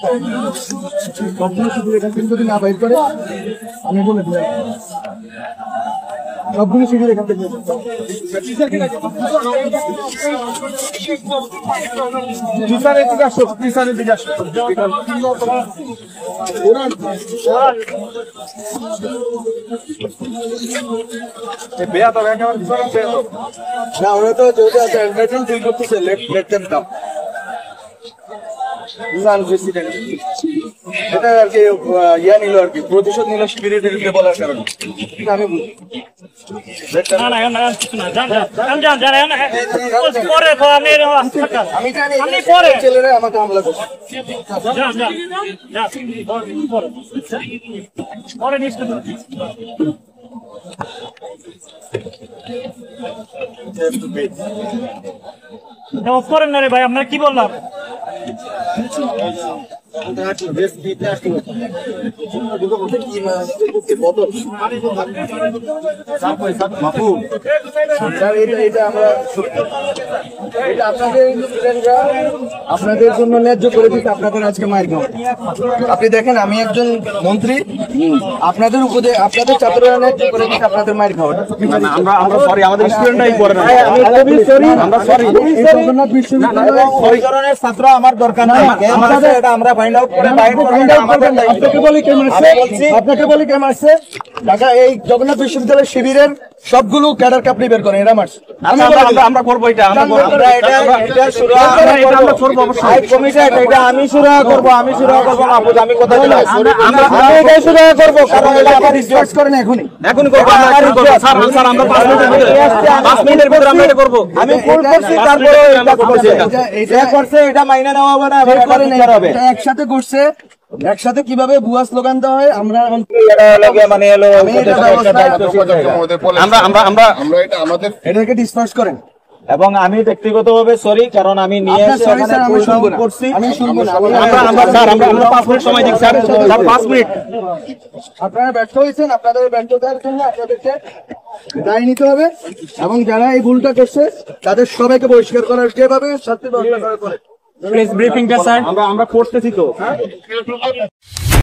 সবগুলো শিবির এখান থেকে যদি না বাইর করে আমি বলে দিই সবগুলো শিবির এখান থেকে না ওরা তো তৈরি করতেছে এটা আর কি ইয়া নিল আর কি প্রতিশোধ নিল শিবিরের বিরুদ্ধে বলার কারণে আমি ছেলেরা আমাকে হামলা করছে করেন না রে ভাই, আপনার কি বললাম? আপনাদের জন্য ন্যায্য করে দিতে আপনাদের আজকে মায়ের গাঁও। আপনি দেখেন আমি একজন মন্ত্রী, আপনাদের আপনাদের ছাত্ররা ন্যায্য করে দিতে আপনাদের মায়ের গাঁও। আমরা সরি, আমাদের স্টুডেন্টরাই করে না। আমরা সরি, জগন্নাথ বিশ্ববিদ্যালয়ের ছাত্র আমার দরকার নাই। এটা আমরা ফাইন্ড আউট করে আপনাকে বলি কে মারছে। ঢাকা এই জগন্নাথ বিশ্ববিদ্যালয়ের শিবিরের সবগুলো ক্যাডার কাপড়ি বের করেন, এরা মারছে। আমরা করবো এটা, আমি সুরাহা করবো, আমি কথা দিলাম, আমি এটাই সুরাহা করবো। কারণ এটা আপনি রিসার্চ করেন এখনই করবো। আমরা 5 মিনিটের ভিতরে আমরা এটা করবো। আমি ভুল করছি, তারপরে এটা করছে, এটা মাইনে নেওয়া হবে না, এটা একসাথে করছে। একসাথে কিভাবে ভুয়া স্লোগান দেওয়া হয় আমরা এটাকে ডিসপার্স করেন। এবং আমি ব্যক্তিগতভাবে সরি, কারণ আমি নিয়ে করছি। আমরা 5 মিনিট সময় দিচ্ছি স্যার, 5 মিনিট। আপনারা ব্যর্থ হয়েছেন, আপনাদের ব্যর্থতার জন্য আপনাদেরকে দায় নিতে হবে এবং যারা এই ভুলটা করছে তাদের সবাইকে বহিষ্কার করার যেভাবে শাস্তি ব্যবস্থা করা করে। প্লিজ ব্রিফিংটা স্যার আমরা করতেছি তো।